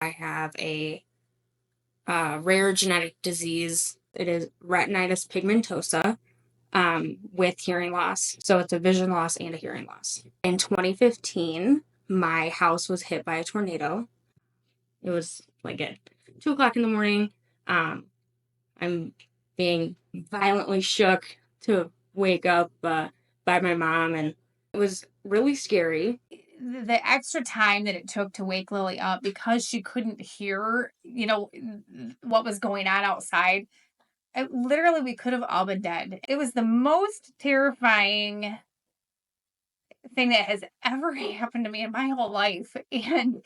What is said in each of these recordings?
I have a rare genetic disease. It is retinitis pigmentosa with hearing loss. So it's a vision loss and a hearing loss. In 2015, my house was hit by a tornado. It was like at 2 o'clock in the morning. I'm being violently shook to wake up by my mom, and it was really scary. The extra time that it took to wake Lily up because she couldn't hear, what was going on outside. Literally, we could have all been dead. It was the most terrifying thing that has ever happened to me in my whole life. And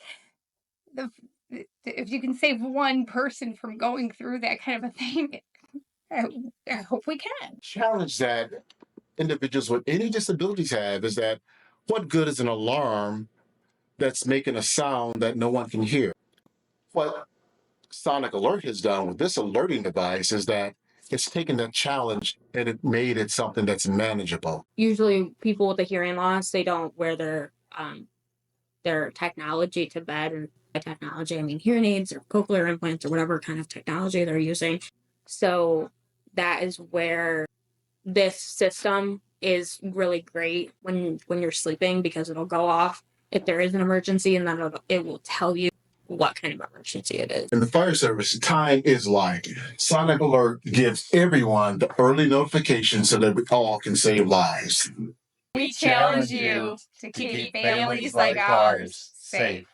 if you can save one person from going through that kind of a thing, I hope we can. Challenge that individuals with any disabilities have is that what good is an alarm that's making a sound that no one can hear? What Sonic Alert has done with this alerting device is that it's taken that challenge and it made it something that's manageable. Usually people with a hearing loss, they don't wear their technology to bed. And by technology, I mean hearing aids or cochlear implants or whatever kind of technology they're using. So that is where this system is really great when you're sleeping, because it'll go off if there is an emergency, and then it will tell you what kind of emergency it is. In the fire service, time is life. Sonic Alert gives everyone the early notification so that we all can save lives. We challenge you to keep families like ours safe.